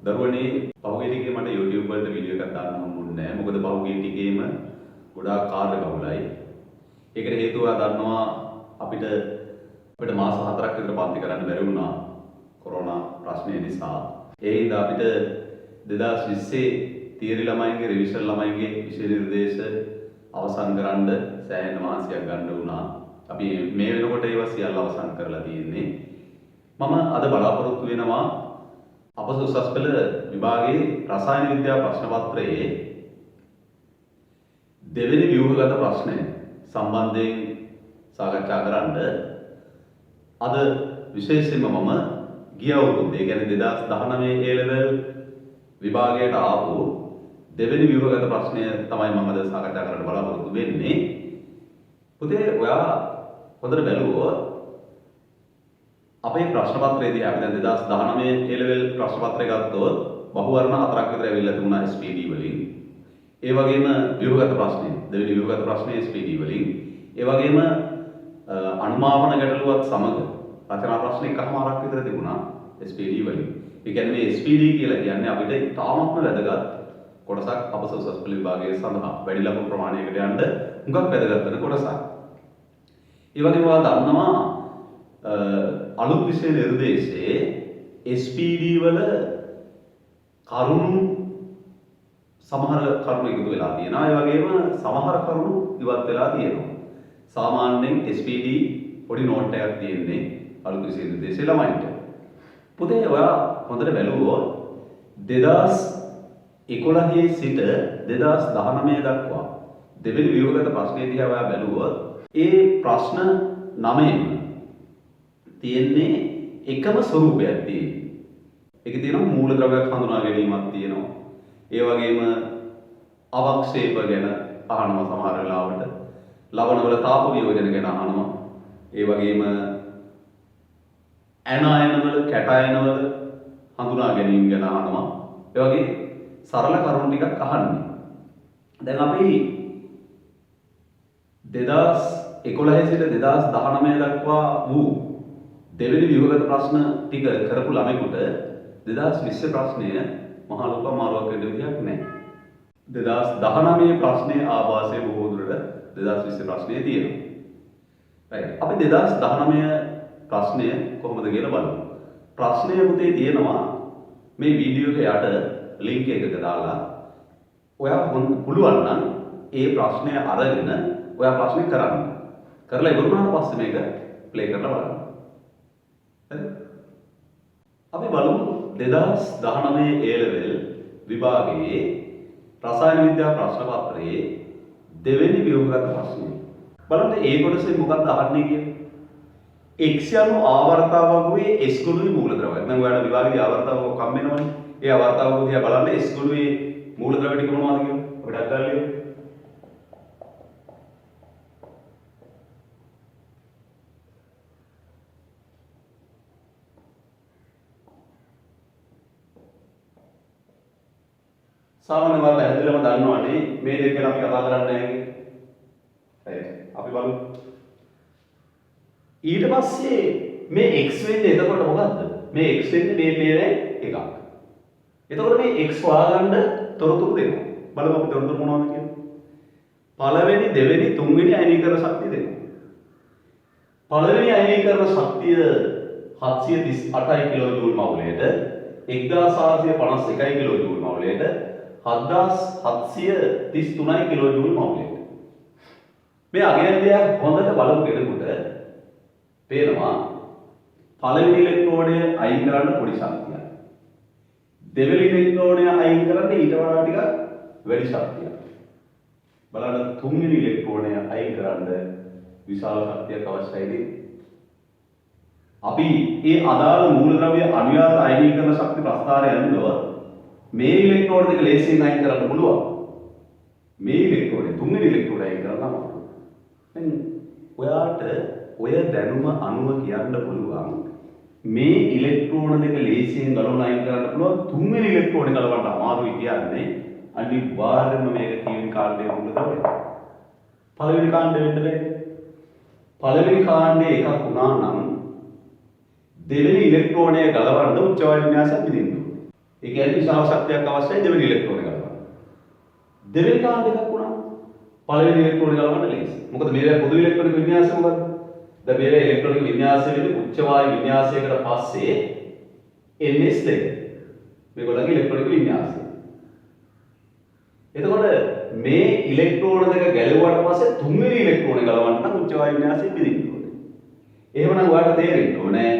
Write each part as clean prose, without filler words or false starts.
දරුවනේ පහුගිය ටිකේ මට YouTube වලට වීඩියෝ එකක් දාන්න හම්බුනේ නැහැ. මොකද පහුගිය ටිකේම ගොඩාක් කාර්ය බහුලයි. ඒකට හේතුව දන්නවා අපිට මාස 4ක් විතර පන්ති කරන්න බැරි වුණා කොරෝනා ප්‍රශ්නය නිසා. ඒ හින්දා අපිට 2020 තියරි ළමයින්ගේ රිවිෂන් ළමයින්ගේ විෂය නිර්දේශ අවසන් කරන්න සෑහෙන මාසයක් ගන්න වුණා. අපි මේ වෙනකොට ඒවා සියල්ල අවසන් කරලා තියෙන්නේ. මම අද බලාපොරොත්තු වෙනවා අපස උසස් පෙළ විභාගයේ රසායන විද්‍යා ප්‍රශ්න පත්‍රයේ දෙවෙනි ව්‍යුහගත ප්‍රශ්නය සම්බන්ධයෙන් සාකච්ඡා කරන්න. අද විශේෂයෙන්ම මම ගිය අවුරුද්දේ ඒ කියන්නේ 2019 A level විභාගයට ආපු දෙවෙනි ව්‍යුහගත ප්‍රශ්නය තමයි මම අද සාකච්ඡා කරන්න බලාපොරොත්තු වෙන්නේ. පුතේ ඔයා හොඳට බැලුවොත් අපේ ප්‍රශ්න පත්‍රයේදී අපි දැන් 2019 A level ප්‍රශ්න පත්‍රය ගත්තොත් බහුවර්ණ හතරක් විතර ඇවිල්ලා තිබුණා SPD වලින්. ඒ වගේම ව්‍යුහගත ප්‍රශ්නය දෙවෙනි ව්‍යුහගත ප්‍රශ්නය SPD වලින්. ඒ වගේම අනුමාපන ගැටලුවත් සමග රචනා ප්‍රශ්න එකමාරක් විතර තිබුණා SPD වලින්. ඒ කියන්නේ මේ SPD කියලා කියන්නේ අපිට තාමත්ම වැදගත් කොටසක් අපස උසස් පෙළ විභාගයේ සඳහා වැඩි ලකුණු ප්‍රමාණයකට යන්න හුඟක් වැදගත් වෙන කොටසක්. ඒ වගේම ඔයා දන්නවා අලුත් විෂය නිර්දේශයේ SPD වල කරුණු සමහර කරුණු එකතු වෙලා තියෙනවා. ඒ වගේම සමහර කරුණු ඉවත් වෙලා තියෙනවා. සාමාන්‍යයෙන් SPD පොඩි නෝට් එකක් තියෙන්නේ අලුත් විෂය නිර්දේශයේ ළමයින්ට. පුතේ ඔයා හොඳට බැලුවොත් 2011 සිට 2019 දක්වා දෙවෙනි ව්‍යුහගත ප්‍රශ්නය දිහා ඔයා බැලුවොත් ඒ ප්‍රශ්න 9ෙම තියෙන්නේ එකම ස්වරූපයක් තියෙන්නේ. ඒකේ තියෙනවා මූලද්‍රව්‍යයක් හඳුනා ගැනීමක් තියෙනවා. ඒ වගේම අවක්ෂේප ගැන අහනවා සමහර වෙලාවට. ලවණවල තාප වියෝජන ගැන අහනවා. ඒ වගේම ඇනයනවල කැටයනවල හඳුනා ගැනීම ගැන අහනවා. ඒ වගේ සරල කරුණු ටිකක් අහන්නේ. දැන් අපි 2011 සිට 2019 දක්වා වූ දෙවෙනි ව්‍යුහගත ප්‍රශ්න ටික කරපු ළමයෙකුට 2020 ප්‍රශ්නය මහා ලොකු අමාරුවක් වෙන්න විදිහක් නැහැ. 2019 ප්‍රශ්නයේ ආభాසය බොහෝ දුරට 2020 ප්‍රශ්නයේ තියෙනවා. right. අපි 2019 ප්‍රශ්නය කොහොමද කියලා බලමු. ප්‍රශ්නය පුතේ තියෙනවා මේ වීඩියෝ එක යට link එකක දාලා ඔයා පුළුවන් නම් ඒ ප්‍රශ්නය අරගෙන ඔයා ප්‍රශ්නේ කරන්න. කරලා ඉවර වුණාට පස්සේ මේක play කරලා බලන්න. අපි බලමු 2019 A level විභාගයේ රසායන විද්‍යා ප්‍රශ්න පත්‍රයේ දෙවෙනි ව්‍යුහගත ප්‍රශ්නය. බලන්න ඒ කොටසේ මොකක්ද අහන්නේ කියන්නේ? X යනු ආවර්තාවකයේ S ගුණුවේ මූලද්‍රව්‍යය. මම ඔයාලට විභාගයේ ආවර්තාවක කම් වෙනවනේ. ඒ ආවර්තාවක දිහා බලන්න S ගුණුවේ මූලද්‍රව්‍ය ටික මොනවද කියලා. අපිට අත්දැකලා සාමාන්‍යව පැහැදිලිවම දන්නවනේ මේ දෙක ගැන අපි කතා කරන්නේ නැහැ කියන්නේ. right. අපි බලමු. ඊට පස්සේ මේ x වෙන්නේ එතකොට මොකද්ද? මේ x වෙන්නේ මේ එකක්. එතකොට මේ x හොයාගන්න තොරතුරු දෙනවා. බලමු අපි තොරතුරු මොනවද කියන්නේ. පළවෙනි, දෙවෙනි, තුන්වෙනි අයනීකරණ ශක්තිය දෙනවා. පළවෙනි අයනීකරණ ශක්තිය 738 කිලෝජූල් මවුලයට, 1451 කිලෝජූල් මවුලයට, 7733 කිලෝජූල් මවුලයට. මේ අගයන්දයක් හොඳට බලමු කෙනෙකුට පේනවා පළවෙනි ඉලෙක්ට්‍රෝනය අයින් කරන්න පොඩි ශක්තියක්. දෙවෙනි ඉලෙක්ට්‍රෝනය අයින් කරන්න ඊට වඩා ටිකක් වැඩි ශක්තියක්. බලන්න තුන්වෙනි ඉලෙක්ට්‍රෝනය අයින් කරන්න විශාල ශක්තියක් අවශ්‍යයි. අපි මේ අදාළ මූලද්‍රව්‍ය අනුයාත අයනීකරණ ශක්ති ප්‍රස්ථාරය යනකොට මේ ඉලෙක්ට්‍රෝන දෙක ලේසියෙන් අයින් කරන්න පුළුවන්. මේ ඉලෙක්ට්‍රෝන තුන්වෙනි ඉලෙක්ට්‍රෝන අයින් කරන්න අමාරුයි. දැන් ඔයාට ඔය දැනුම අනුව කියන්න පුළුවන් මේ ඉලෙක්ට්‍රෝන දෙක ලේසියෙන් ගලවලා අයින් කරන්න පුළුවන් තුන්වෙනි ඉලෙක්ට්‍රෝන ගලවන්න අමාරුයි කියන්නේ අනිවාර්යයෙන්ම මේක කියන කාණ්ඩය වුණා තමයි. පළවෙනි කාණ්ඩය වෙන්න බෑ. පළවෙනි කාණ්ඩේ එකක් වුණා නම් දෙවෙනි ඉලෙක්ට්‍රෝනය ගලවන්න උච්ච වායු වින්‍යාසයක් විදින්න. ඒ කියන්නේ විශාල ශක්තියක් අවශ්‍යයි දෙවෙනි ඉලෙක්ට්‍රෝන ගලවන්න. දෙවෙනි කාණ්ඩ එකක් වුණා. පළවෙනි ඉලෙක්ට්‍රෝන ගලවන්න ලේසි. මොකද මේවා පොදු ඉලෙක්ට්‍රෝනික වින්‍යාසය මොකද්ද? දැන් මේවා ඉලෙක්ට්‍රෝනික වින්‍යාසය වෙන්නේ උච්ච වායු වින්‍යාසයකට පස්සේ ns දෙක. මේගොල්ලන්ගේ ඉලෙක්ට්‍රෝනික වින්‍යාසය. එතකොට මේ ඉලෙක්ට්‍රෝන දෙක ගැලවුවාට පස්සේ තුන්වෙනි ඉලෙක්ට්‍රෝන ගලවන්න නම් උච්ච වායු වින්‍යාසය පිළිගන්න ඕනේ. එහෙමනම් ඔයාලට තේරෙන්න ඕනේ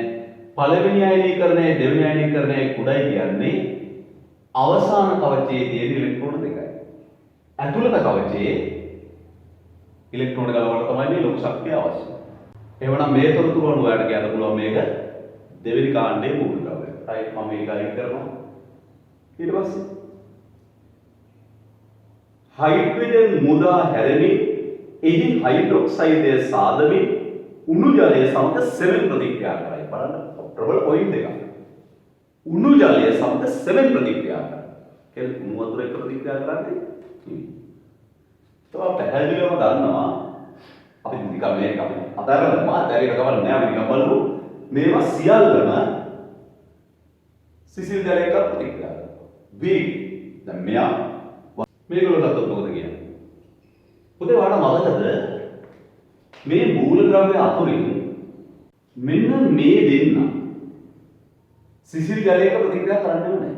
පළවෙනි අයනීකරණය දෙවෙනි අයනීකරණය කුඩයි කියන්නේ අවසාන කවචයේ තියෙන ඉලෙක්ට්‍රෝන දෙකයි. ඇතුළත කවචයේ ඉලෙක්ට්‍රෝන ගලවන්න තමයි මේ ලොකු ශක්තිය අවශ්‍ය. එහෙමනම් මේ තොරතුරු අනුව ඔයාලට කියන්න පුළුවන් මේක දෙවෙනි කාණ්ඩයේ මූල ද්‍රව්‍යය. රයිට් මම මේක අයින් කරනවා. ඊට පස්සේ හයිඩ්‍රජන් මුදා හැරෙමින් එහි හයිඩ්‍රොක්සයිඩය සාදමින් උණු ජලය සමග සෙමෙන් ප්‍රතික්‍රියා කරයි. බලන්න ප්‍රබල පොයින්ට් එකක්. උණු ජලය සමග සෙමෙන් ප්‍රතික්‍රියා කරයි. කියන්නේ උණු වතුර එක්ක ප්‍රතික්‍රියා කරන්නේ. තව පැහැදිලිවම දන්නවා අපි නිකන් මේක අපි අදාළව මාතරියට ගමන් නෑ අපි නිකන් බලමු මේවා සියල්ලම සිසිල් ජලයක ප්‍රතික්‍රියා කරනවා. වේග දැන් මෙයා මේගොල්ලෝ ගත්තොත් මොකද කියන්නේ? පුතේ ඔයාලට මතකද මේ මූලද්‍රව්‍ය අතුරින් මෙන්න මේ දෙන්න සිසිල් ජලයක ප්‍රතික්‍රියා කරන්නේ නැහැ.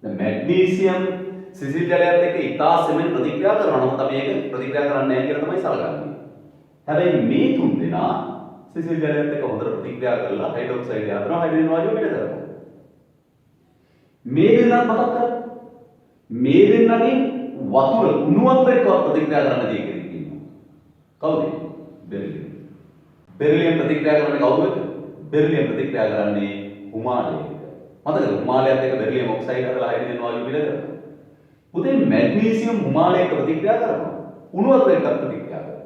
දැන් මැග්නීසියම් සිසිල් ජලයත් එක්ක ඉතා සෙමෙන් ප්‍රතික්‍රියා කරනවා. නමුත් අපි ඒක ප්‍රතික්‍රියා කරන්නේ නැහැ කියලා තමයි සලකන්නේ. හැබැයි මේ තුන් දෙනා සිසිල් ජලයත් එක්ක හොඳට ප්‍රතික්‍රියා කරලා හයිඩ්‍රොක්සයිඩ් හදනවා හයිඩ්‍රජන් වායුව පිට කරනවා. මේ දෙන්නත් මතක් කරගන්න. මේ දෙන්නගේ වතුර උණු වතුර එක්ක ප්‍රතික්‍රියා කරන්න දෙයක් ඉන්නවා. කවුද? බෙරිලියම්. බෙරිලියම් ප්‍රතික්‍රියා කරන්නේ කවුද? බෙරිලියම් ප්‍රතික්‍රියා කරන්නේ උමාලය එක්ක. මතකද? උමාලයත් එක්ක බෙරිලියම් ඔක්සයිඩ් හදලා හයිඩ්‍රජන් වායුව පිට කරනවා. පුතේ මැග්නීසියම් උමාලය එක්ක ප්‍රතික්‍රියා කරනවා. උණු වතුර එක්ක ප්‍රතික්‍රියා කරනවා.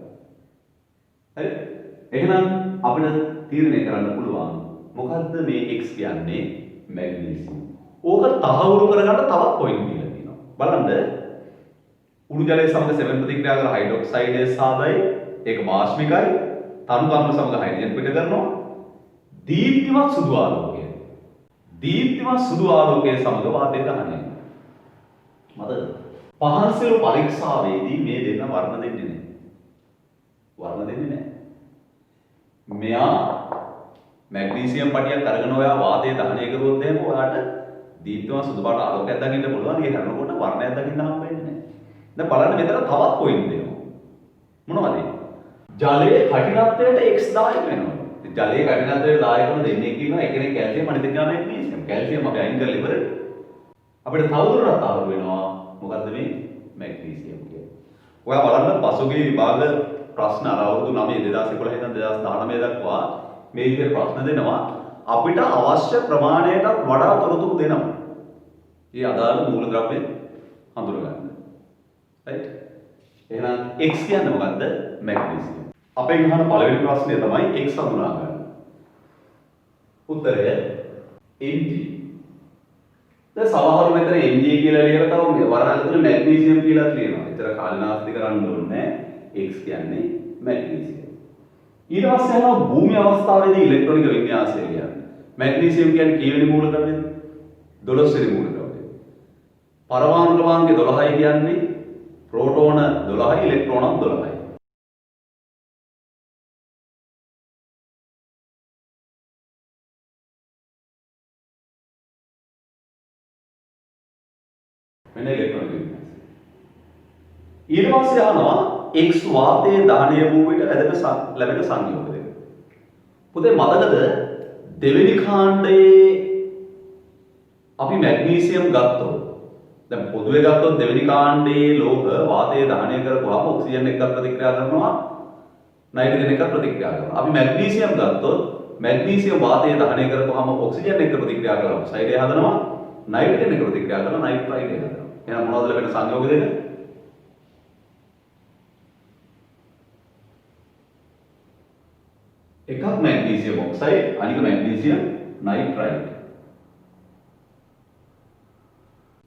හරි? එහෙනම් අපිට තීරණය කරන්න පුළුවන් මොකද්ද මේ x කියන්නේ මැග්නීසියම්. ඕක තහවුරු කරගන්න තවත් පොයින්ට් දීලා තියෙනවා. බලන්න උණු ජලය සමග සෙමෙන් ප්‍රතික්‍රියා කරලා හයිඩ්‍රොක්සයිඩය සාදයි ඒක වාෂ්මිකයි තනු කම්ම සමග හයිඩ්‍රජන් පිට කරනවා දීප්තිමත් සුදු ආලෝකය සමග වාතය දහනය මතකද පහන් සෙල් පරීක්ෂාවේදී මේ දෙන්න වර්ණ දෙන්නේ නැහැ මෙයා මැග්නීසියම් පටියක් අරගෙන ඔයා වාතය දහනය කරුවොත් එහෙම ඔයාට දීප්තිමත් සුදු පාට ආලෝකයක් දකින්න පුළුවන් ඒ හැරෙනකොට වර්ණයක් දකින්න හම්බ වෙන්නේ නැහැ දැන් බලන්න මෙතන තවත් පොයින්ට් දෙනවා. මොනවද? ජලයේ කඨිනත්වයට x දායක වෙනවා. ජලයේ කඨිනත්වයට දායක වෙන දෙන්නේ කියනවා එකිනෙක කැල්සියම් අනිත් එක මැග්නීසියම්. කැල්සියම් අපි අයින් කරලා ඉවරයි. අපිට තවදුරටත් ආවර වෙනවා. මොකද්ද මේ මැග්නීසියම් කියන්නේ? ඔයා බලන්න පසුගිය විභාග ප්‍රශ්න අවුරුදු 9 2011 ඉඳන් 2019 දක්වා මේ විදිහට ප්‍රශ්න දෙනවා. අපිට අවශ්‍ය ප්‍රමාණයටත් වඩා තොරතුරු දෙනවා. මේ අදාළ මූලද්‍රව්‍ය හඳුනගන්න. right එහෙනම් x කියන්නේ මොකද්ද මැග්නීසියම් අපෙන් අහන පළවෙනි ප්‍රශ්නය තමයි x හඳුනා ගන්න උත්තරය Mg දැන් සමහරව මෙතන Mg කියලා ලියලා තව වරණක් තුන මැග්නීසියම් කියලා ලියනවා ඒතර කාලනාස්ති කරන්න ඕනේ x කියන්නේ මැග්නීසියම් ඊට පස්සේ යනවා භූමි අවස්ථාවේදී ඉලෙක්ට්‍රෝනික වින්‍යාසය කියන්නේ මැග්නීසියම් කියන්නේ කීවෙනි මූලද්‍රව්‍යද 12 වෙනි මූලද්‍රව්‍යය පරමාණු ක්‍රමාංකය 12යි කියන්නේ प्रोटोन 12 इलेक्ट्रॉन 12 මෙන්න ඉලෙක්ට්‍රෝන ඊට පස්සේ ආනවා x වාතයේ දහනය වූ විට ලැබෙන සංයෝග දෙක. පුතේ මතකද දෙවෙනි කාණ්ඩයේ අපි මැග්නීසියම් ගත්තොත් දැන් පොදුවේ ගත්තොත් දෙවෙනි කාණ්ඩයේ ලෝහ වාතයේ දහනය කරපුවාම ඔක්සිජන් එක්ක ප්‍රතික්‍රියා කරනවා නයිට්‍රජන් එක්ක ප්‍රතික්‍රියා කරනවා. අපි මැග්නීසියම් ගත්තොත් මැග්නීසියම් වාතයේ දහනය කරපුවාම ඔක්සිජන් එක්ක ප්‍රතික්‍රියා කරලා ඔක්සයිඩය හදනවා නයිට්‍රජන් එක්ක ප්‍රතික්‍රියා කරලා නයිට්‍රයිඩය හදනවා. එහෙනම් මොනවද ලැබෙන සංයෝග දෙක? එකක් මැග්නීසියම් ඔක්සයිඩ් අනික මැග්නීසියම් නයිට්‍රයිඩ්.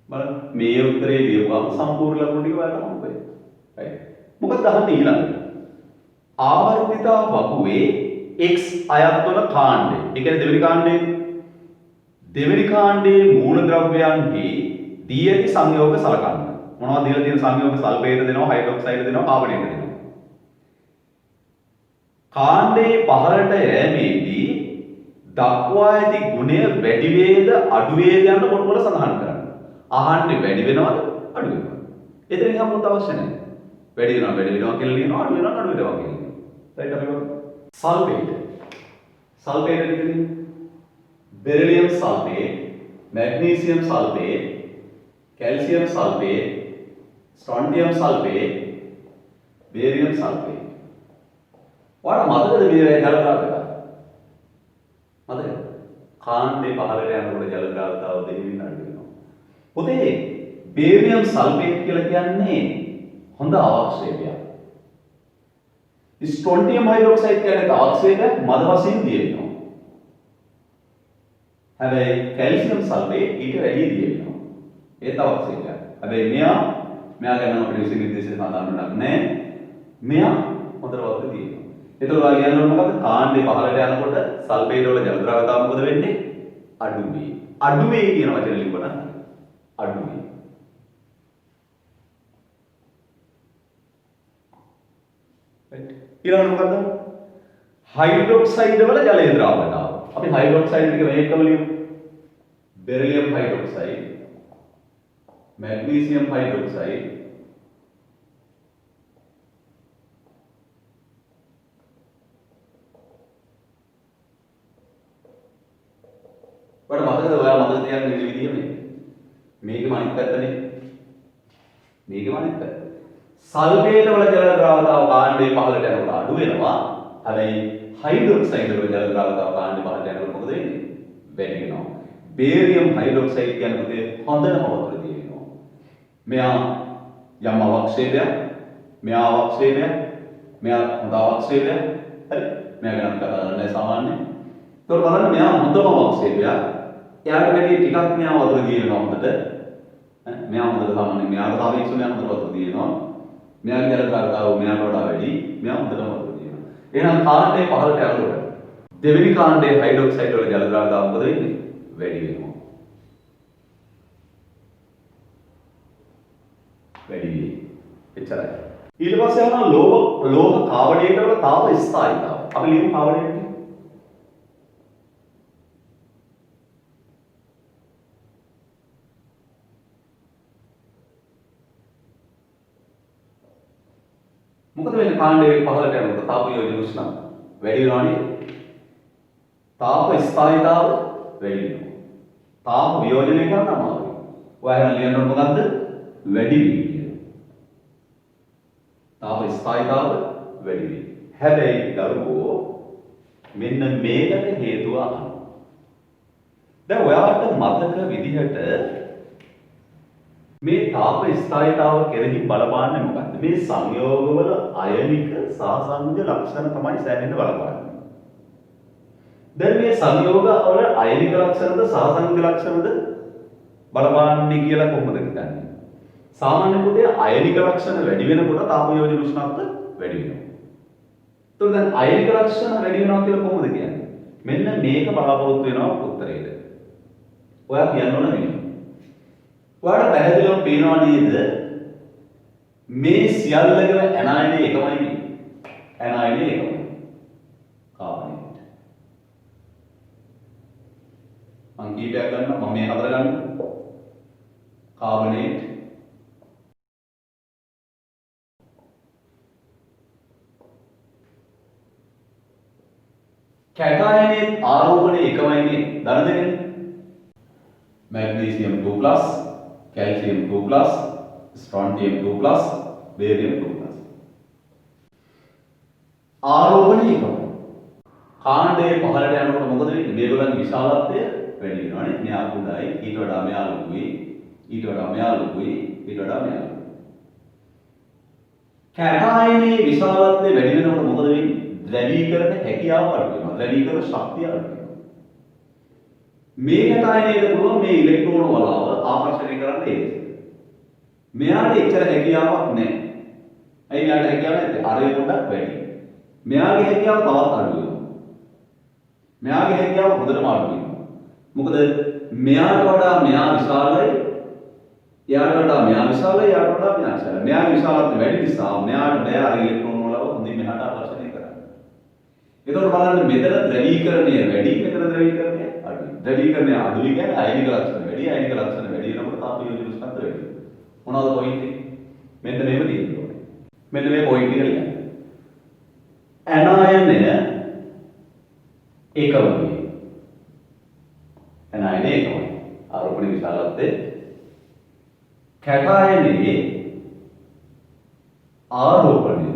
බලන්න මේ උත්තරේ ලියුවාම සම්පූර්ණ ලකුණු ටික ඔයාලට හම්බ වෙනවා. right? මොකක්ද අහන්නේ ඊළඟට? ආවර්තිත වකුවේ x අයත් වන කාණ්ඩය. ඒ කියන්නේ දෙවෙනි කාණ්ඩේ දෙවෙනි කාණ්ඩයේ මූලද්‍රව්‍යයන්හි දී ඇති සංයෝග සලකන්න. මොනවද දීලා තියෙන සංයෝග? සල්ෆේට දෙනවා, හයිඩ්‍රොක්සයිඩ් දෙනවා, කාබනේට දෙනවා. කාණ්ඩයේ පහළට යෑමේදී දක්වා ඇති ගුණය වැඩි වේද අඩු වේද යන කොටවල සඳහන් කරන්න. අහන්නේ වැඩි වෙනවද අඩු වෙනවද? එතනින් අපුත් අවශ්‍ය නැහැ. වැඩි වෙනවා කියලා ලියනවා, අඩු වෙනවා කියලා ලියනවා. රයිට් අපි බලමු. සල්ෆේට් කියන්නේ beryllium sulphate, magnesium sulphate, calcium sulphate, strontium sulphate, barium sulphate. वाड़ा मदद में जल द्रावता मदद खांडे पहले යනකොට ජල ද්‍රාවතාව දෙහිමින් අඩු වෙනවා. පොතේ बेरियम सल्फेट කියලා කියන්නේ හොඳ අවක්ෂේපයක්. स्ट्रोंटियम हाइड्रोक्साइड කියන්නේ අවක්ෂේපයක් මද වශයෙන් දිය වෙනවා. හැබැයි කැල්සියම් සල්ෆේට් ඊට වැඩි දිය වෙනවා. ඒ තව අවශ්‍යයි. හැබැයි මෙයා ගැන අපිට විශේෂ නිර්දේශ සඳහන් නැහැ. මෙයා හොඳට වර්ධ දිය වෙනවා. ඒතකොට ඔයා කියනවා මොකද? කාණ්ඩේ පහළට යනකොට සල්ෆේට් වල ජල ද්‍රවතාව මොකද වෙන්නේ? අඩු වෙයි. අඩු වෙයි කියන වචනේ ලියපුවා නම් අඩු වෙයි. රයිට්. ඊළඟට මොකද්ද? हाइड्रोक्साइड වල ජලයේ ද්‍රාවකතාව. අපි हाइड्रोक्साइड එක මේකම ලියමු. बेरिलियम हाइड्रोक्साइड, मैग्नीशियम हाइड्रोक्साइड, වල මතකද ඔයාලා මතක තියාගන්න ඉන්න විදිය මේකම අනිත් පැත්තනේ. මේකම අනිත් පැත්ත. සල්ෆේට් වල ජල ද්‍රාවකතාව කාණ්ඩේ පහළට යනකොට අඩු වෙනවා. හැබැයි हाइड्रोक्साइड වල ජල ද්‍රාවකතාව කාණ්ඩේ පහළට යනකොට මොකද වෙන්නේ? වැඩි වෙනවා. बेरियम हाइड्रोक्साइड කියන්නේ පුතේ හොඳටම වතුර දිය වෙනවා. මෙයා යම් අවක්ෂේපයක්, මෙයා අවක්ෂේපයක්, මෙයා හොඳ අවක්ෂේපයක්. හරි. මෙයා ගැන කතා කරන්නේ සාමාන්‍යයෙන්. ඒතකොට බලන්න මෙයා හොඳම අවක්ෂේපයක්. එයාට වැඩි ටිකක් මෙයා වතුර දිය වෙනවා හොඳට. මෙයා හොඳට සාමාන්‍යයෙන් මෙයාට සාපේක්ෂව මෙයා හොඳට වතුර දිය වෙනවා. මෙයාගේ ජල ද්‍රාවකතාව මෙයාට වඩා වැඩි. මෙයා හොඳටම වතුර දිය වෙනවා. එහෙනම් කාණ්ඩේ පහළට යනකොට දෙවෙනි කාණ්ඩයේ हाइड्रोक्साइड වල ජල ද්‍රාවකතාව මොකද වෙන්නේ? වැඩි වෙනවා. වැඩි වෙයි. එච්චරයි. ඊට පස්සේ යනවා ලෝහ කාබනේට වල තාප ස්ථායීතාව. අපි ලියමු කාබනේට. මොකද වෙන්නේ කාණ්ඩයේ පහළට යනකොට තාප යෝජන උෂ්ණ වැඩි වෙනවා නේද? තාප ස්ථායීතාව වැඩි වෙනවා. තාප වියෝජනය කරන්න අමාරුයි. ඔයාලා ලියන්න ඕන මොකද්ද? වැඩි වෙයි කියලා. තාප ස්ථායීතාව වැඩි වෙයි. හැබැයි දරුවෝ මෙන්න මේකට හේතුව අහන්න. දැන් ඔයාලට මතක විදිහට මේ තාප ස්ථායීතාව කෙරෙහි බලපාන්නේ මොකක්ද? මේ සංයෝගවල අයනික සහසංයෝග ලක්ෂණ තමයි සෑහෙන්න බලපාන්නේ. දැන් මේ සංයෝග වල අයනික ලක්ෂණද සහසංයෝග ලක්ෂණද බලපාන්නේ කියලා කොහොමද හිතන්නේ? සාමාන්‍ය පුතේ අයනික ලක්ෂණ වැඩි වෙනකොට තාප යෝජන උෂ්ණත්ව වැඩි වෙනවා. එතකොට දැන් අයනික ලක්ෂණ වැඩි වෙනවා කියලා කොහොමද කියන්නේ? මෙන්න මේක බලාපොරොත්තු වෙනවා උත්තරේට. ඔයා කියන්න ඕන නෙමෙයි. ඔයාලට පැහැදිලිවම පේනවා නේද? මේ සියල්ලකම ඇනයනේ එකමයි නේ. ඇනයනේ එකමයි. කාබනේට්. මම කීපයක් ගන්නවා මම මේ හතර ගන්නවා. කාබනේට් කැටයනේ ආරෝපණය එකමයි නේ. දන්න දෙන්නේ. Magnesium 2+, calcium 2+, strontium 2+, barium 2+. ආරෝපණය එකමයි. කාණ්ඩයේ පහළට යනකොට මොකද වෙන්නේ? මේගොල්ලන්ගේ විශාලත්වය වැඩි වෙනවානේ. මෙයා කුඩායි, ඊට වඩා මෙයා ලොකුයි, ඊට වඩා මෙයා ලොකුයි, ඊට වඩා මෙයා ලොකුයි. කැටයනේ විශාලත්වය වැඩි වෙනකොට මොකද වෙන්නේ? ද්‍රවීකරණ හැකියාව අඩු වෙනවා. ද්‍රවීකරණ ශක්තිය අඩු වෙනවා. මේ කැටයනේද පුළුවන් මේ ඉලෙක්ට්‍රෝන වලාව ආකර්ෂණය කරන්න හේතු. මෙයාට එච්චර හැකියාවක් නැහැ. ඇයි මෙයාට හැකියාවක් නැත්තේ? අරේ පොඩක් වැඩි. මෙයාගේ හැකියාව තවත් අඩු වෙනවා. මෙයාගේ හැකියාව හොඳටම අඩු වෙනවා. මොකද මෙයාට වඩා මෙයා විශාලයි. එයාට වඩා මෙයා විශාලයි. එයාට වඩා මෙයා විශාලයි. මෙයාගේ විශාලත්වය වැඩි නිසා මෙයාට බෑ අර ඉලෙක්ට්‍රෝන වල හොඳින් මෙහාට ආකර්ෂණය කරන්න. එතකොට බලන්න මෙතන ද්‍රවීකරණය වැඩි, මෙතන ද්‍රවීකරණය අඩුයි. ද්‍රවීකරණය අඩුයි කියන්නේ අයනික ලක්ෂණ වැඩි, අයනික ලක්ෂණ වැඩි වෙනකොට තාප යොජන ස්කන්ධ වැඩි. මොනවද පොයින්ට් එක? මෙන්න මේක තියෙන්න ඕනේ. මෙන්න මේ පොයින්ට් එක ලියන්න. ඇනායනය ඒකවගේ. ඇනායනය ඒකවගේ. ආරෝපණ විශාලත්වය කැටායනයේ ආරෝපණය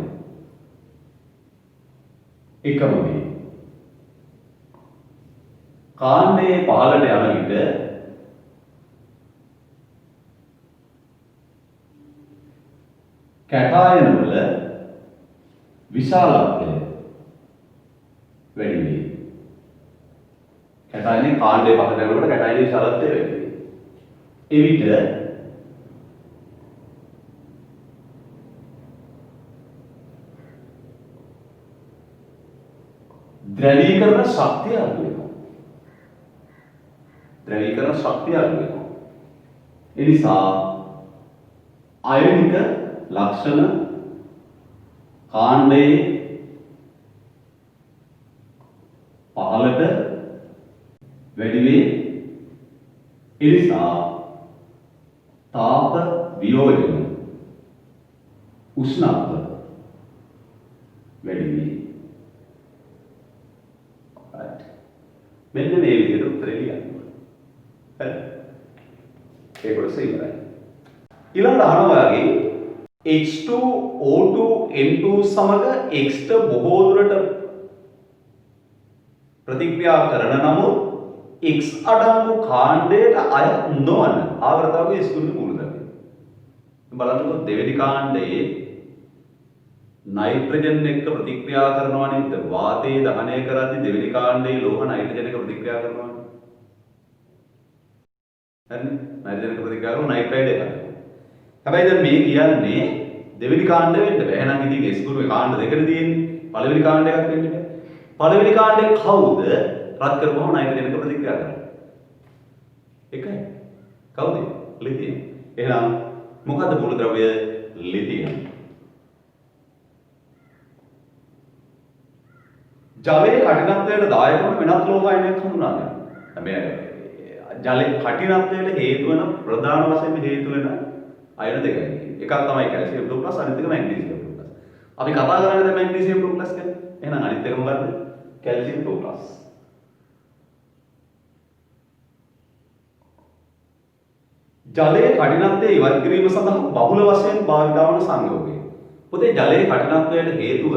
එකම වේ. කාණ්ඩයේ පහළට යන විට කැටායන වල විශාලත්වය වැඩි වේ. කැටායනේ කාණ්ඩයේ පහළට යනකොට කැටායනේ විශාලත්වය වැඩි වේ. එවිට ද්‍රවීකරණ ශක්තිය අඩු වෙනවා. ද්‍රවීකරණ ශක්තිය අඩු වෙනවා. ඒ නිසා අයනික ලක්ෂණ කාණ්ඩයේ පහළට වැඩි වේ. ඒ නිසා තාප වියෝජන උෂ්ණත්ව වැඩි වේ. මෙන්න මේ විදිහට උත්තරේ ලියන්න ඕනේ. හරි. ඒක කොටස ඉවරයි. ඊළඟට අහනවා ඔයාගේ H2O2 N2 සමග X ට බොහෝ දුරට ප්‍රතික්‍රියා කරන නමුත් X අඩංගු කාණ්ඩයට අය නොවන ආවර්තකයේ ස්කුරු මූලධර්මය. බලන්නකො දෙවෙනි කාණ්ඩයේ නයිට්‍රජන් එක්ක ප්‍රතික්‍රියා කරනවා නේද? වාතයේ දහනය කරද්දී දෙවෙනි කාණ්ඩයේ ලෝහ නයිට්‍රජන් එක්ක ප්‍රතික්‍රියා කරනවා. හරිනේ? නයිට්‍රජන් එක්ක ප්‍රතික්‍රියා කරන නයිට්‍රයිඩ් එකක්. හැබැයි දැන් මේ කියන්නේ දෙවෙනි කාණ්ඩ වෙන්න බෑ. එහෙනම් ඉතින් S ගුරුවේ කාණ්ඩ දෙකනේ තියෙන්නේ. පළවෙනි කාණ්ඩ එකක් වෙන්න බෑ. පළවෙනි කාණ්ඩේ කවුද රත් කරපුවම නයිට්‍රජන් එක්ක ප්‍රතික්‍රියා කරන්නේ? එකයි. කවුද? ලිතියම්. එහෙනම් මොකද්ද මූලද්‍රව්‍ය? ලිතියම්. ජලයේ කඨිනත්වයට දායක වන වෙනත් ලෝහ අයනයක් හඳුනා ගන්න. මේ ජලයේ කඨිනත්වයට හේතු වෙන ප්‍රධාන වශයෙන් හේතු වෙන අයන දෙකයි. එකක් තමයි කැල්සියම් 2+ අනිත් එක මැග්නීසියම් 2+. අපි කතා කරන්නේ දැන් මැග්නීසියම් 2+ ගැන. එහෙනම් අනිත් එක මොකද්ද? කැල්සියම් 2+. ජලයේ කඨිනත්වය ඉවත් කිරීම සඳහා බහුල වශයෙන් භාවිත වන සංයෝගය. පොතේ ජලයේ කඨිනත්වයට හේතුව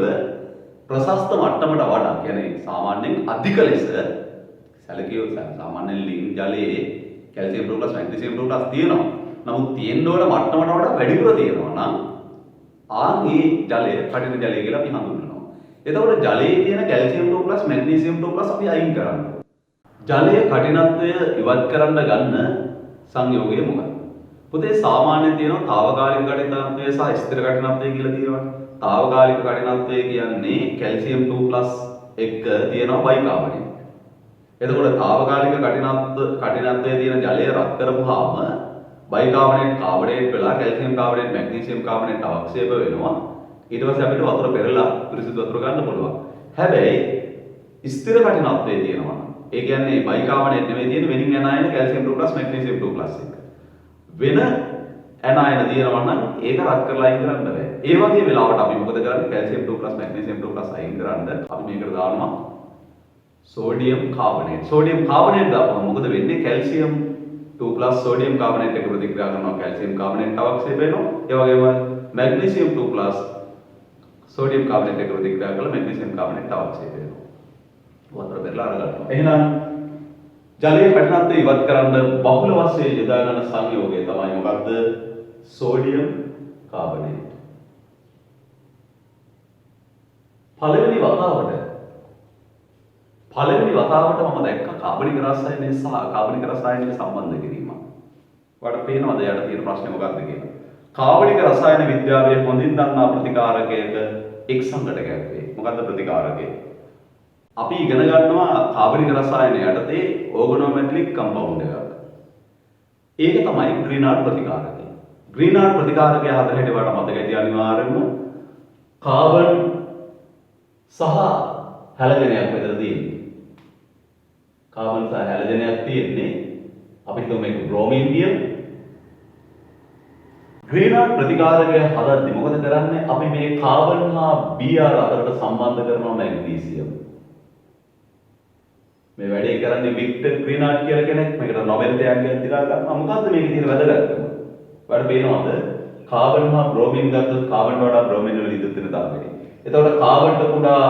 ප්‍රශස්ත මට්ටමට වඩා කියන්නේ සාමාන්‍යයෙන් අධික ලෙස සැලකියොත් සාමාන්‍යයෙන් ලිං ජලයේ කැල්සියම් 2+ මැග්නීසියම් 2+ තියෙනවා. නමුත් තියෙන්න ඕන මට්ටමට වඩා වැඩිපුර තියෙනවා නම් ආන්ගේ ජලය කඨින ජලය කියලා අපි හඳුන්වනවා. එතකොට ජලයේ තියෙන කැල්සියම් 2+ මැග්නීසියම් 2+ අපි අයින් කරනවා. ජලයේ කඨිනත්වය ඉවත් කරන්න ගන්න සංයෝගය මොකක්ද? පුතේ සාමාන්‍යයෙන් තියෙනවා తాවකාලික කඨිනත්වය සහ ස්ථිර කඨිනත්වය කියලා තියෙනවා. తాවකාලික කඨිනත්වය කියන්නේ කැල්සියම් 2+ එක්ක තියෙනවා බයිකාබනේට්. එතකොට తాවකාලික කඨිනත්වයේ තියෙන ජලය රත් කරපුවාම බයිකාබනේට් කාබනේට් වෙලා කැල්සියම් කාබනේට් මැග්නීසියම් කාබනේට් අවක්ෂේප වෙනවා. ඊට පස්සේ අපිට වතුර පෙරලා පිරිසිදු වතුර ගන්න පුළුවන්. හැබැයි ස්ථිර කඨිනත්වයේ තියෙනවා. ඒ කියන්නේ බයිකාබනේට් නෙමෙයි තියෙන්නේ වෙනින් ඇනායන කැල්සියම් 2+ මැග්නීසියම් 2+ එක. වෙන ඇනායන තියෙනවා නම් ඒක රත් කරලා අයින් කරන්න බෑ. ඒ වගේ වෙලාවට අපි මොකද කරන්නේ? කැල්සියම් 2+ මැග්නීසියම් 2+ අයින් කරන්න අපි මේකට දානවා සෝඩියම් කාබනේට්. සෝඩියම් කාබනේට් දාපුවම මොකද වෙන්නේ? කැල්සියම් 2+ සෝඩියම් කාබනේට් එක ප්‍රතික්‍රියා කරනවා කැල්සියම් කාබනේට් අවක්ෂේප වෙනවා. ඒ වගේම මැග්නීසියම් 2+ සෝඩියම් කාබනේට් එක ප්‍රතික්‍රියා කරලා මැග්නීසියම් කාබනේට් අවක්ෂේප වෙනවා. වතුර පෙරලා අරගන්නවා. එහෙනම් ජලයේ කඨිනත්වය ඉවත් කරන්න බහුල වශයෙන් යොදා ගන්න සංයෝගය තමයි මොකක්ද? Sodium carbonate. පළවෙනි වතාවට මම දැක්ක කාබනික රසායනය සහ කාබනික රසායනය සම්බන්ධ කිරීම. ඔයාලට පේනවද යට තියෙන ප්‍රශ්නේ මොකක්ද කියලා? කාබනික රසායන විද්‍යාවේ හොඳින් දන්නා ප්‍රතිකාරකයක එක් සංඝටකයක් වේ. මොකක්ද ප්‍රතිකාරකය? අපි ඉගෙන ගන්නවා කාබනික රසායන යටතේ ඕගනොමැට්‍රික් කම්පවුන්ඩ් එකක්. ඒක තමයි ග්‍රීනාඩ් ප්‍රතිකාරකය. ග්‍රීනාඩ් ප්‍රතිකාරකය හදන හැටි ඔයාලට මතක ඇති අනිවාර්යයෙන්ම කාබන් සහ හැලජනයක් මෙතන තියෙන්නේ. කාබන් සහ හැලජනයක් තියෙන්නේ. අපි හිතමු මේක බ්‍රෝමීන් කියලා. ග්‍රීනාඩ් ප්‍රතිකාරකය හදද්දී මොකද කරන්නේ? අපි මේ කාබන් හා Br අතරට සම්බන්ධ කරනවා මැග්නීසියම්. මේ වැඩේ කරන්නේ වික්ටර් ග්‍රීනාඩ් කියලා කෙනෙක්. මේකට නොබෙල් තෑග්ගයක් දීලා ගන්නවා. මොකද්ද මේකේ තියෙන වැදගත්කම? ඔයාලට පේනවද? කාබන් හා බ්‍රෝමීන් ගත්තොත් කාබන්ට වඩා බ්‍රෝමීන් වල විද්‍යුත් වෙනතාවය. එතකොට කාබන්ට කුඩා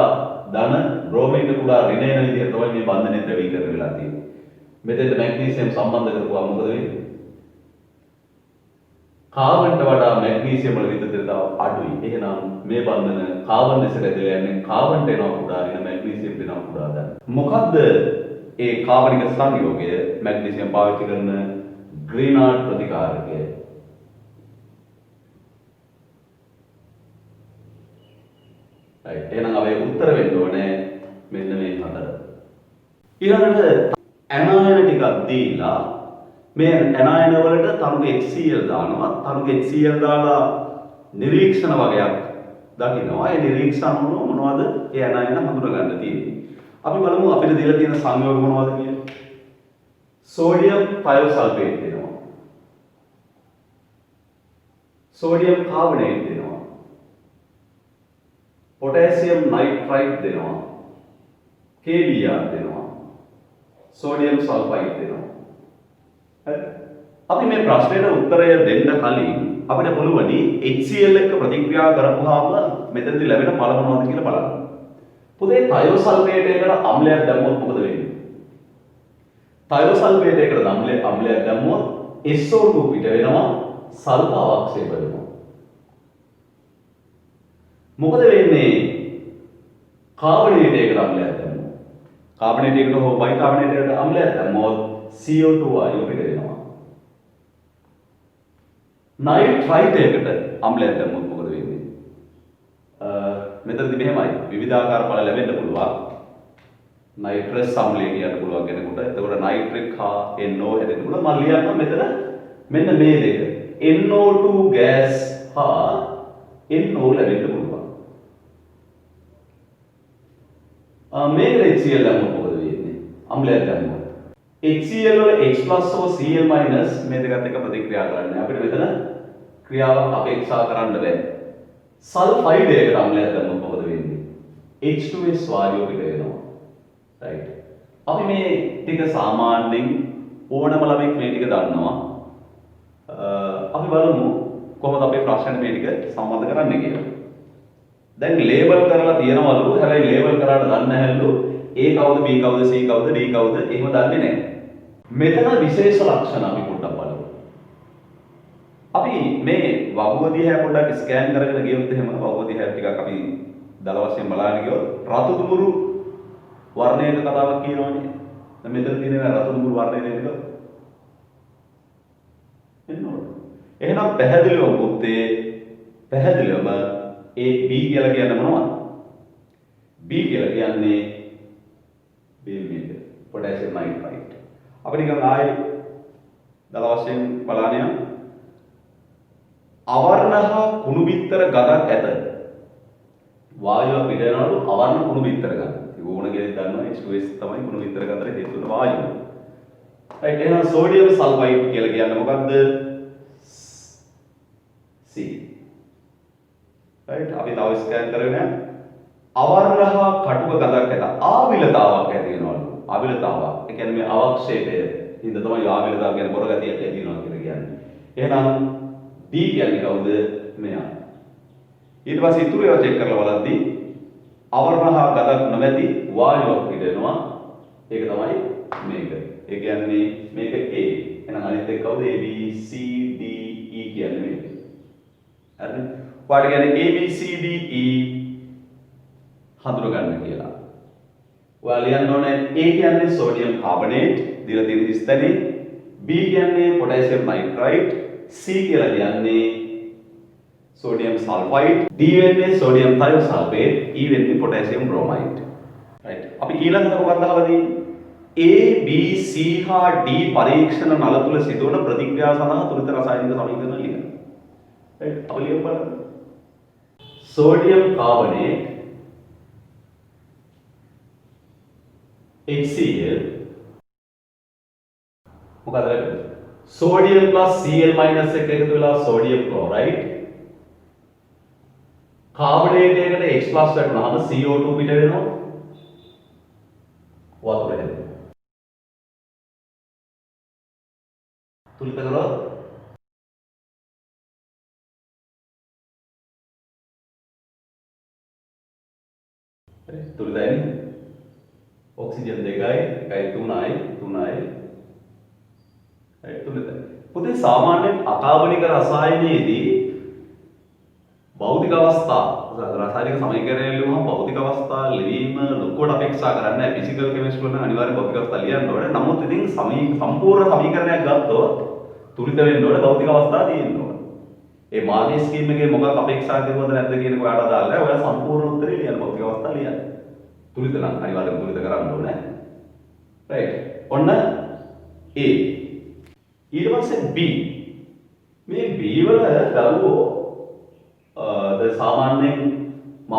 ධන බ්‍රෝමීන්ට කුඩා ඍණ එන විදිහට තමයි මේ බන්ධනය ද්‍රවීකරණය වෙලා තියෙන්නේ. මෙතෙන්ට මැග්නීසියම් සම්බන්ධ කරපුවා මොකද වෙන්නේ? කාබන්ට වඩා මැග්නීසියම් වල විද්‍යුත් වෙනතාව අඩුයි. එහෙනම් මේ බන්ධන කාබන් දෙසට ඇදලා යන්නේ කාබන්ට එනවා කුඩා ඍණ මැග්නීසියම් දෙනවා කුඩා ධන. මොකද්ද ඒ කාබනික සංයෝගය මැග්නීසියම් පාවිච්චි කරන ග්‍රීනාඩ් ප්‍රතිකාරකය? එහෙනම් අපි උත්තර වෙන්න ඕනේ මෙන්න මේ හතර. ඊළඟට ඇනයන ටිකක් දීලා මේ ඇනයන වලට තනුක HCl දානවා. තනුක HCl දාලා නිරීක්ෂණ වගයක් දකින්නවා. ඒ නිරීක්ෂණ මොනවද? ඒ ඇනයන හඳුනා ගන්න තියෙන්නේ. අපි බලමු අපිට දීලා තියෙන සංයෝග මොනවද කියලා. සෝඩියම් තයෝසල්ෆේට් දෙනවා. සෝඩියම් කාබනේට් දෙනවා. पोटेशियम नाइट्राइट देනවා KBr දෙනවා සෝඩියම් සල්ෆයිඩ් දෙනවා හරි අපි මේ ප්‍රශ්නෙට උත්තරය දෙන්න කලින් අපිට පුළුවනි HCl එක්ක ප්‍රතික්‍රියා කරපුවාම මෙතනදී ලැබෙන ඵල මොනවද කියලා බලන්න. පුතේ තයෝසල්ෆේට් එකට අම්ලයක් දැම්මොත් මොකද වෙන්නේ? තයෝසල්ෆේට් එකට අම්ලයක් දැම්මොත් SO2 පිට වෙනවා සල්ෆ අවක්ෂේප වෙනවා. මොකද වෙන්නේ? කාබනේට් එකකට අම්ලයක් දැම්මොත් කාබනේට් එකට හෝ බයිකාබනේට් එකට අම්ලයක් දැම්මොත් CO2 වායුව පිට වෙනවා. නයිට්‍රයිට් එකට අම්ලයක් දැම්මොත් මොකද වෙන්නේ? මෙතනදී මෙහෙමයි විවිධාකාර ඵල ලැබෙන්න පුළුවන්. නයිට්‍රස් අම්ලය කියන්න පුළුවන් කෙනෙකුට. එතකොට නයිට්‍රික් හා NO හැදෙන්න පුළුවන්. මම ලියන්නම් මෙතන මෙන්න මේ දෙක. NO2 ගෑස් හා NO ලැබෙන්න පුළුවන්. මේක HCl දැම්මොත් මොකද වෙන්නේ? අම්ලයක් දැම්මොත් HCl වල H+ හෝ Cl- මේ දෙකත් එක්ක ප්‍රතික්‍රියා කරන්නේ. අපිට මෙතන ක්‍රියාවක් අපේක්ෂා කරන්න බෑ. සල්ෆයිඩ් එකකට අම්ලයක් දැම්මොත් මොකද වෙන්නේ? H2S වායුව පිට වෙනවා. රයිට්. අපි මේ ටික සාමාන්‍යයෙන් ඕනම ළමෙක් මේ ටික දන්නවා. අපි බලමු කොහොමද අපේ ප්‍රශ්නෙට මේ ටික සම්බන්ධ කරන්නේ කියලා. දැන් ලේබල් කරලා තියනවලු හැබැයි ලේබල් කරාට දන්නේ නැහැලු A කවුද B කවුද C කවුද D කවුද එහෙම දන්නේ නැහැ. මෙතන විශේෂ ලක්ෂණ අපි පොඩ්ඩක් බලමු. අපි මේ වගුව දිහා පොඩ්ඩක් ස්කෑන් කරගෙන ගියොත් එහෙම වගුව දිහා ටිකක් අපි දල වශයෙන් බලන්න ගියොත් රතු දුමුරු වර්ණයක කතාවක් කියනවනේ. දැන් මෙතන තියෙන රතු දුමුරු වර්ණය නේද? එන්නෝද? එහෙනම් පැහැදිලිවම පුතේ පැහැදිලිවම A B කියලා කියන්නේ මොනවද? B කියලා කියන්නේ මේක පොටෑසියම් නයිට්‍රයිට්. අපි නිකන් ආයේ දල වශයෙන් බලන්න යමු. අවර්ණ හා කුණු බිත්තර ගඳක් ඇත. වායුව පිට යනවලු අවර්ණ කුණු බිත්තර ගඳ. ඒක ඕන කෙනෙක් දන්නවා H2S තමයි කුණු බිත්තර ගඳට හේතු වෙන වායුව. රයිට් එහෙනම් සෝඩියම් සල්ෆයිඩ් කියලා කියන්නේ මොකක්ද? C. රයිට් අපි තව ස්කෑන් කරගෙන අවර්ණ හා කටුක ගඳක් ඇත. ආවිලතාවක් ඇති වෙනවලු. ආවිලතාවක්. ඒ කියන්නේ මේ අවක්ෂේපය. හින්දා තමයි ආවිලතාව කියන්නේ බොර ගතියක් ඇති වෙනවා කියලා කියන්නේ. එහෙනම් D කියන්නේ කවුද? මෙයා. ඊට පස්සේ ඉතුරු ඒවා චෙක් කරලා බලද්දී අවර්ණ හා ගඳක් නැමැති වායුවක් පිට වෙනවා. ඒක තමයි මේක. ඒ කියන්නේ මේක A. එහෙනම් අනිත් එක කවුද? A B C D E කියන්නේ මේක. හරිද? ඔයාලට කියන්නේ A B C D E හඳුනා ගන්න කියලා. ඔයාලා ලියන්න ඕනේ A කියන්නේ සෝඩියම් කාබනේට් දීලා තියෙන ස්ථනේ. B කියන්නේ පොටෑසියම් නයිට්‍රයිට්. C කියලා කියන්නේ sodium sulfide, D වෙන්නේ sodium thiosulfate, E වෙන්නේ potassium bromide. right. අපි ඊළඟට මොකක්ද අහලා තියෙන්නේ? A B C හා D පරීක්ෂණ නල තුල සිදුවන ප්‍රතික්‍රියා සඳහා තුලිත රසායනික සමීකරණ ලියන්න. right අපි ලියමු බලන්න. sodium carbonate HCl මොකද වෙන්නේ? sodium plus Cl minus එක එකතු වෙලා sodium chloride කාබනේට් එකකට H plus වැටුනහම CO2 පිට වෙනවා වතුර හැදෙනවා. තුලිත කරොත් තුලිතයි ඔක්සිජන් 2යි 3යි තුලිතයි. පුතේ සාමාන්‍යයෙන් අකාබනික රසායනයේදී භෞතික අවස්ථා රසායනික සමීකරණය ලියුවම භෞතික අවස්ථා ලිවීම ලොකුවට අපේක්ෂා කරන්නේ නැහැ. ෆිසිකල් කෙමිස්ට්‍රි වල අනිවාර්ය භෞතික අවස්ථා ලියන්න ඕනේ. නමුත් ඉතින් සම්පූර්ණ සමීකරණයක් ගත්තොත් තුලිත වෙන්න ඕනේ භෞතික අවස්ථා තියෙන්න ඕනේ. ඒ මාර්ගයේ ස්කීම් එකේ මොකක් අපේක්ෂා කරුවද නැද්ද කියන එක ඔයාලා දාලා ඔයා සම්පූර්ණ උත්තරේ ලියන්න භෞතික අවස්ථා ලියන්න. තුලිත නම් අනිවාර්යයෙන් තුලිත කරන්න ඕනේ. right. ඔන්න A. ඊට පස්සේ B. මේ B වල දරුවෝ සාමාන්‍යයෙන් මම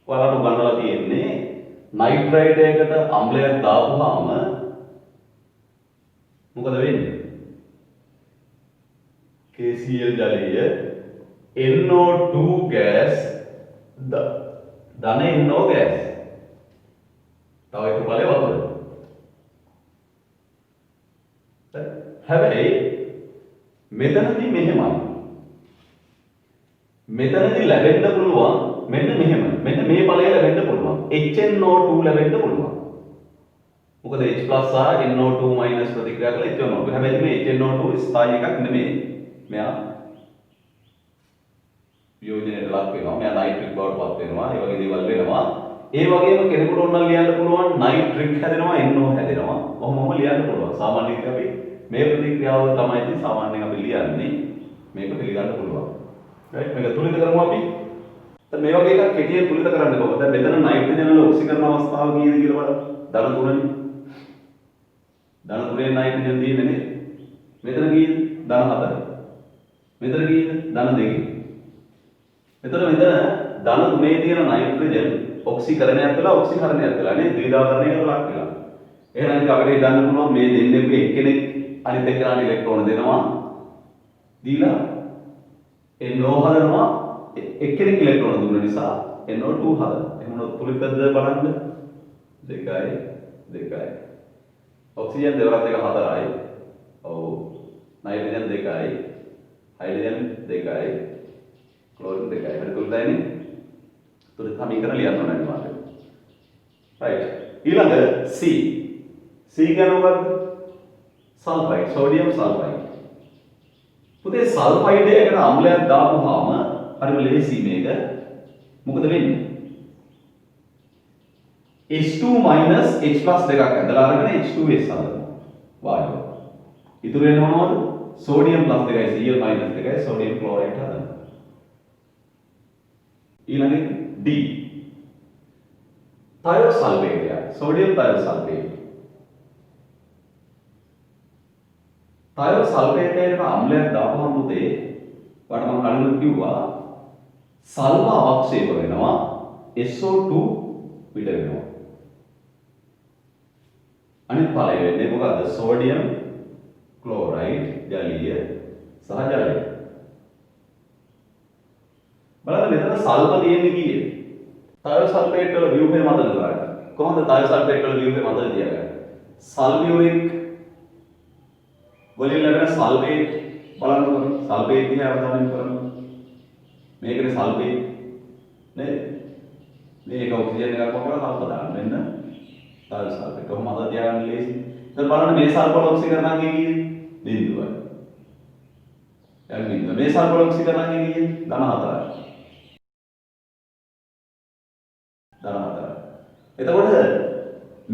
ඔයාලට උගන්වලා තියෙන්නේ නයිට්‍රේට් එකකට අම්ලයක් දාපුවාම මොකද වෙන්නේ? KCl ජලය NO2 gas ධන NO gas තව එක ඵලය වතුර. හැබැයි මෙතනදී මෙහෙමයි. මෙතනදී ලැබෙන්න පුළුවන් මෙන්න මෙහෙම. මෙන්න මේ ඵලය ලැබෙන්න පුළුවන්. HNO2 ලැබෙන්න පුළුවන්. මොකද H+ සහ NO2 මයිනස් ප්‍රතික්‍රියා කළා HNO2. හැබැයි මේ HNO2 ස්ථායි එකක් නෙමෙයි. මෙයා වියෝජනයට ලක් වෙනවා. මෙයා නයිට්‍රික් බවට පත් වෙනවා. ඒ වගේ දේවල් වෙනවා. ඒ වගේම කෙනෙකුට ඕන ලියන්න පුළුවන් නයිට්‍රික් හැදෙනවා NO හැදෙනවා. කොහොමම ලියන්න පුළුවන්. සාමාන්‍යයෙන් අපි මේ ප්‍රතික්‍රියාව තමයි ඉතින් සාමාන්‍යයෙන් අපි ලියන්නේ. මේක පිළිගන්න පුළුවන්. right මේක තුලිත කරමු අපි. දැන් මේ වගේ එකක් කෙටියෙන් තුලිත කරන්න කොහොමද? දැන් මෙතන නයිට්‍රජන් වල ඔක්සිකරණ අවස්ථාව කීයද කියලා බලන්න. ධන 3නේ. ධන 3 නයිට්‍රජන් තියෙන්නේ නේද? මෙතන කීයද? ධන 4. මෙතන කීයද? ධන 2. මෙතන ධන 3 තියෙන නයිට්‍රජන් ඔක්සිකරණයක් වෙලා ඔක්සිකරණයක් වෙලා නේ ද්විධාකරණයකට ලක් වෙලා. එහෙනම් ඉතින් අපිට හිතන්න පුළුවන් මේ දෙන්නෙකුගේ එක්කෙනෙක් අනිත් එක්කෙනාට ඉලෙක්ට්‍රෝන දෙනවා. දීලා NO හදනවා එක්කෙනෙක් ඉලෙක්ට්‍රෝන දුන්න නිසා NO2 හදනවා. එහෙනම් තුලිතද බලන්න 2 ඔක්සිජන් දෙවරක් එක 4යි. ඔව්. නයිට්‍රජන් 2යි. හයිඩ්‍රජන් 2යි. ක්ලෝරින් 2යි. හරි තුලිතයිනේ. තුලිත සමීකරණ ලියන්න ඕනේ අනිවාර්යයෙන්. right. ඊළඟ C. C කියන්නේ මොකක්ද? Sulphide, sodium sulphide. පුතේ සල්ෆයිඩ් එකකට අම්ලයක් දාපුවාම හරිම ලේසි මේක. මොකද වෙන්නේ? H2 H+ දෙකක් ඇදලා අරගෙන H2S හදනවා. වායුව. ඉතුරු වෙන්නේ මොනවද? සෝඩියම් + 2යි Cl - 2යි සෝඩියම් ක්ලෝරයිඩ් හදනවා. ඊළඟට D. තයෝසල්ෆේට්. සෝඩියම් තයෝසල්ෆේට්. තයෝසල්ෆේට් එකට අම්ලයක් දාපුවම පුතේ ඔයාලට මම කලින් කිව්වා සල්ව අවක්ෂේප වෙනවා SO2 පිට වෙනවා. අනිත් ඵලය වෙන්නේ මොකද්ද? සෝඩියම් ක්ලෝරයිඩ් ජලීය සහ ජලය. බලන්න මෙතන සල්ව තියෙන්නේ කීයද? තයෝසල්ෆේට් වල ව්‍යුහය මතක කරගන්න. කොහොමද තයෝසල්ෆේට් වල ව්‍යුහය මතක තියාගන්නේ? සල්ෆියුරික් වලින් ලැබෙන සල්ෆේට් බලන්නකො. සල්ෆේට් දිහා අවධානය කරන්න. මේකනේ සල්ෆේට් නේද? මේක ඔක්සිජන් එකක් වගේ සල්ෆ දාන්න වෙන්න. තයෝසල්ෆේට් කොහොමද මතක තියාගන්න ලේසි. දැන් බලන්න මේ සල්ෆර් ඔක්සිකරණය කීයද? බිඳුවයි. දැන් බිඳුව. මේ සල්ෆර් ඔක්සිකරණය කීයද? ධන 4යි. එතකොට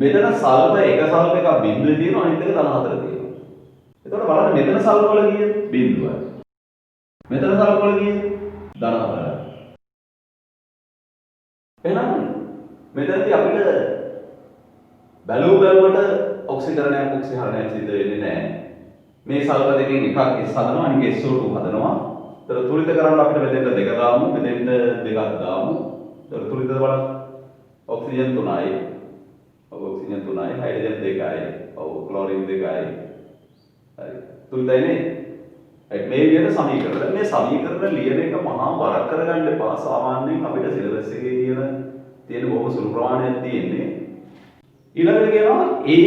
මෙතන සල්ෆ එක සල්ෆ එකක් බිඳුවේ තියෙනවා අනිත් එක ධන 4 තියෙනවා. එතකොට බලන්න මෙතන සල්ෆ වල කීයද? බිඳුවයි. මෙතන සල්ෆ වල කීයද? ධන 4යි. එහෙනම් මෙතනදී අපිට බැලුවට ඔක්සිකරණයක් ඔක්සිහරණයක් සිද්ධ වෙන්නේ නැහැ. මේ සල්ප දෙකෙන් එකක් S හදනවා අනික SO2 හදනවා. ඒතර තුලිත කරන්න අපිට මෙතෙන්ට දෙක දාමු මෙතෙන්ට දෙකක් දාමු. ඒතර තුලිත බලන්න ඔක්සිජන් 3යි. ඔක්සිජන් 3යි හයිඩ්‍රජන් 2යි. ඔව් ක්ලෝරින් 2යි. හරි. තුලිතයිනේ. ඒ මේ විදිහට සමීකරණ. මේ සමීකරණ ලියන එක මහා බරක් කරගන්න එපා. සාමාන්‍යයෙන් අපිට සිලබස් එකේ තියෙන බොහොම සුළු ප්‍රමාණයක් තියෙන්නේ. ඊළඟට කියනවා A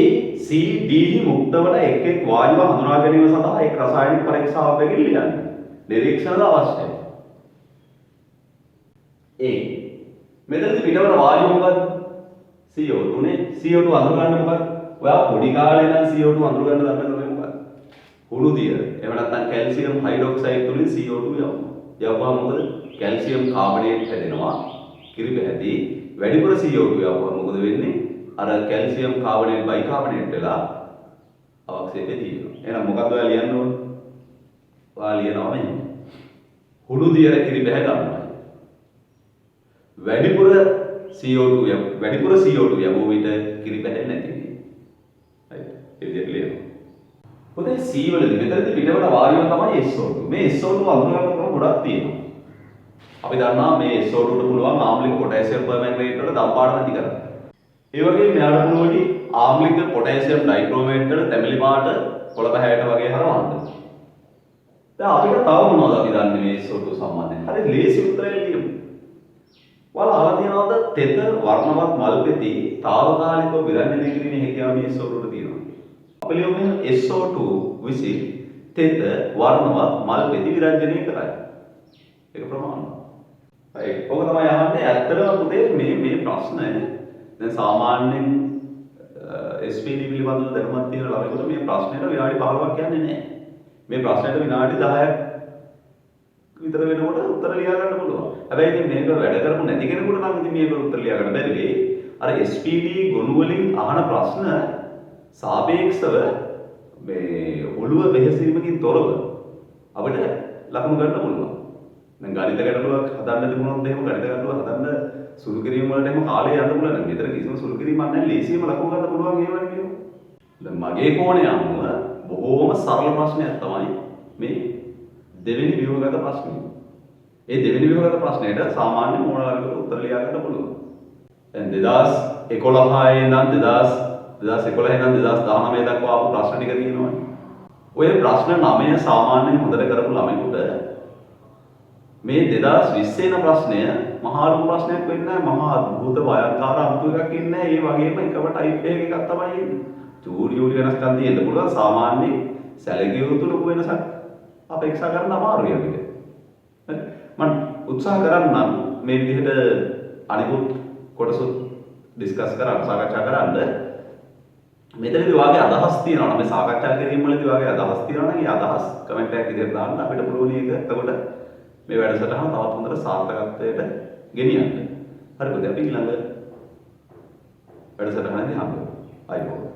C D මුක්ත වන එක් එක් වායුව හඳුනා ගැනීම සඳහා එක් රසායනික පරීක්ෂාවකින් ලියන්න. නිරීක්ෂණද අවශ්‍යයි. A මෙතනදී පිටවන වායුව මොකක්ද? CO2 නේ. CO2 අඳුරගන්න මොකක්ද? ඔයා පොඩි කාලේ ඉඳන් CO2 අඳුරගන්න දන්නවද මොකක්ද? හුළු දිය. එහෙම නැත්නම් කැල්සියම් හයිඩ්‍රොක්සයිඩ් තුලින් CO2 යවනවා. යවුවා මොකද? කැල්සියම් කාබනේට් හැදෙනවා. කිරිබැහැදී වැඩිපුර CO2 යවුවා මොකද වෙන්නේ? අර කැල්සියම් කාබනේට් බයිකාබනේට් වෙලා අවක්ෂේපේ තියෙනවා. එහෙනම් මොකක්ද ඔයා ලියන්න ඕනේ? ඔයා ලියනවා මෙහෙම. හුළු දියර කිරිබැහැ ගන්නවා. වැඩිපුර CO2 යවුව විට කිරිබැහැ නැති වෙනවා. හරි. ඒ විදිහට ලියනවා. පොතේ C වලදී මෙතනදී පිටවන වායුව තමයි SO2. මේ SO2 අඳුරගන්න ක්‍රම ගොඩක් තියෙනවා. අපි දන්නවා මේ SO2 ට පුළුවන් ආම්ලික පොටෑසියම් පර්මැංගනේට් වල දම්පාඩ නැති කරන්න. ඒ වගේම මෙයාට පුළුවන් ආම්ලික පොටෑසියම් ඩයික්‍රෝමේට් වල තැඹිලි පාට කොළ පැහැයට වගේ හරවන්න. දැන් අපිට තව මොනවද අපි දන්නේ මේ SO2 සම්බන්ධයෙන්? හරි ලේසි උත්තරයක් ලියමු. ඔයාලා අහලා තියෙනවද තෙත වර්ණවත් මල් පෙති తాවකාලිකව විරංජනය කිරීමේ හැකියාව මේ SO2 ට තියෙනවා. අපි ලියමු SO2 විසින් තෙත වර්ණවත් මල් පෙති විරංජනය කරයි. ඒක ප්‍රමාණවත්. හරි. ඔක තමයි අහන්නේ ඇත්තටම පුතේ මේ ප්‍රශ්න දැන් සාමාන්‍යයෙන් SPD පිළිබඳව දැනුමක් තියෙන ළමයෙකුට මේ ප්‍රශ්නෙට විනාඩි 15ක් යන්නේ නැහැ. මේ ප්‍රශ්නෙට විනාඩි 10ක් විතර වෙනකොට උත්තර ලියා ගන්න පුළුවන්. හැබැයි ඉතින් මේක වැඩ කරමු නැති කෙනෙකුට නම් ඉතින් මේක උත්තර ලියා ගන්න බැරි වෙයි. අර SPD ගුණ වලින් අහන ප්‍රශ්න සාපේක්ෂව මේ ඔළුව වෙහෙසීමකින් තොරව අපිට ලකුණු ගන්න පුළුවන්. දැන් ගණිත ගැටලුවක් හදන්න තිබුණොත් එහෙම ගණිත ගැටලුවක් හදන්න සුළු කිරීම වලට එහෙම කාලය යන්න පුළුවන්. මෙතන කිසිම සුළු කිරීමක් නැහැ. ලේසියෙන්ම ලකුණු ගන්න පුළුවන් ඒවනේ කියනවා. දැන් මගේ කෝණය අනුව බොහෝම සරල ප්‍රශ්නයක් තමයි මේ දෙවෙනි ව්‍යුහගත ප්‍රශ්නය. ඒ දෙවෙනි ව්‍යුහගත ප්‍රශ්නයට සාමාන්‍ය මූලවර්ගවල උත්තර ලියා ගන්න පුළුවන්. දැන් 2011 ඉඳන් 2019 දක්වා ආපු ප්‍රශ්න ටික තියෙනවානේ. ඔය ප්‍රශ්න 9 සාමාන්‍යයෙන් හොඳට කරපු ළමයින්ට මේ 2020 වෙන ප්‍රශ්නය මහා ලොකු ප්‍රශ්නයක් වෙන්නේ නැහැ. මහා අద్భుත භයානකාර අමුතු එකක් ඉන්නේ නැහැ. ඒ වගේම එකම ටයිප් එකක් තමයි එන්නේ. චූරි වෙනස්කම් තියෙන්න පුළුවන්. සාමාන්‍ය සැලකිය යුතු ලොකු වෙනසක් අපේක්ෂා කරන්න අමාරුයි අපිට. හරි. මම උත්සාහ කරන්නම් මේ විදිහට අනිකුත් කොටස ඩිස්කස් කරන්න සාකච්ඡා කරන්න. මෙතනදී වාගේ අදහස් තියෙනවා නම් මේ සාකච්ඡා කිරීම වලදී වාගේ අදහස් තියෙනවා නම් ඒ අදහස් කමෙන්ට් එකක් ඉදිරියට දාන්න අපිට පුළුවන් එක. එතකොට මේ වැඩසටහන තවත් හොඳට සාර්ථකත්වයට ගෙනියන්න. හරි පුතේ අපි ඊළඟ වැඩසටහනදී හම්බෙමු. අයිබෝන්.